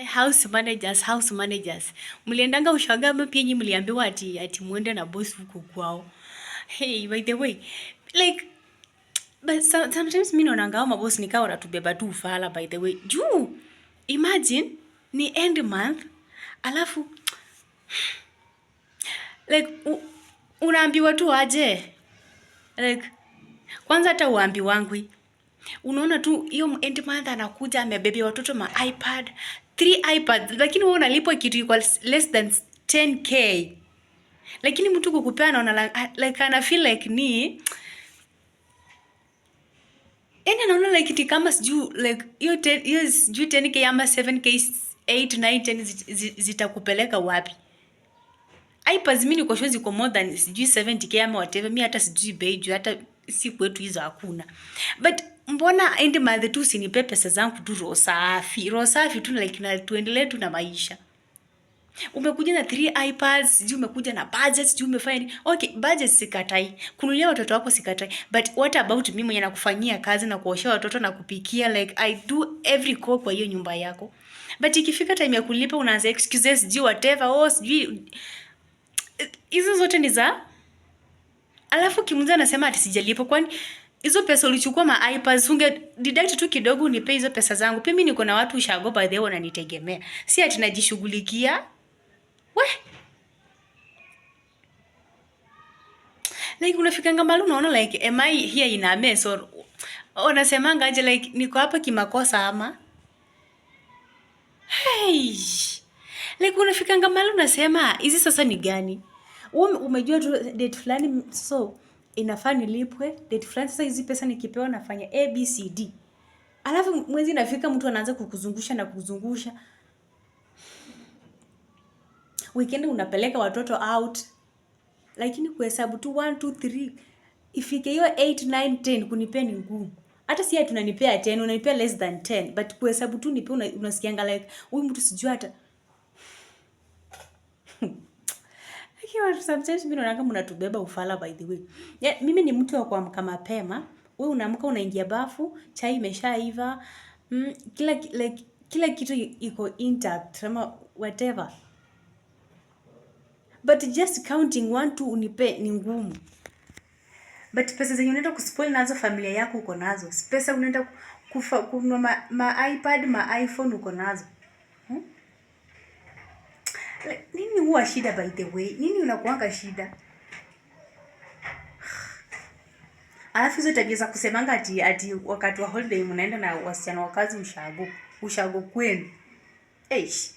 House managers. Mliendanga ushaga ama pia nyinyi mliambiwa ati muende na boss huko kwao. Hey, by the way, like but sometimes mimi naona ngao maboss nikao wanatubeba tu ufala by the way. Juu imagine ni end month alafu like unaambiwa tu aje. Like kwanza hata uambi wangu. Unaona tu hiyo end month anakuja amebebea watoto ma iPad, 3 iPads, lakini wewe unalipwa kitu equals less than 10k. Lakini mtu kukupea anaona like ana feel like ni anaona like it kama siju like hiyo siju 10k ama 7k 8 9 10 zitakupeleka wapi? iPads mimi niko sure ziko more than siju 70k ama whatever. Mimi hata sijui bei juu hata si kwetu hizo hakuna. But mbona end month tu sinipe pesa zangu tu roho safi tu like na tuendelee tu na maisha. Umekuja na 3 iPads, sijui umekuja na budget, sijui umefanya nini. Okay, budget sikatai. Kununulia watoto wako sikatai. But what about mimi mwenye nakufanyia kazi na kuoshea watoto na kupikia, like I do every chore kwa hiyo nyumba yako. But ikifika time ya kulipa unaanza excuses, sijui whatever, sijui hizo zote ni za. Alafu kimunza anasema ati sijalipa, kwani hizo pesa ulichukua ma iPads unge deduct tu kidogo unipe hizo pesa zangu. Pia mimi niko na watu ushago by the way wananitegemea. Si ati najishughulikia. We. Like unafikanga mahali unaona like am I here in a mess or unasemanga aje like niko hapa kimakosa ama? Hey. Like unafikanga mahali unasema hizi sasa ni gani? Umejua tu date fulani so inafaa nilipwe date fulani, sasa hizi pesa nikipewa nafanya ABCD. Alafu mwezi inafika mtu anaanza kukuzungusha na kukuzungusha. Weekend unapeleka watoto out. Lakini kuhesabu tu 1 2 3 ifike hiyo 8 9 10 kunipea ni ngumu. Hata si tunanipea 10, unanipea less than 10, but kuhesabu tu nipe unasikianga like huyu mtu sijui hata. Lakini sometimes mimi naona kama mnatubeba ufala by the way. Yeah, mimi ni mtu wa kuamka mapema. Wewe unaamka unaingia bafu, chai imeshaiva. Kila kitu iko intact ama whatever. But just counting 1 2 unipe ni ngumu. But pesa zenye unaenda kuspoil nazo familia yako uko nazo. Pesa unaenda kununua ma iPad, ma iPhone uko nazo. Nini huwa shida by the way? Nini unakuanga shida? Alafu hizo tabia za kusemanga ati wakati wa holiday mnaenda na wasichana wa kazi ushago kwenu. Eish.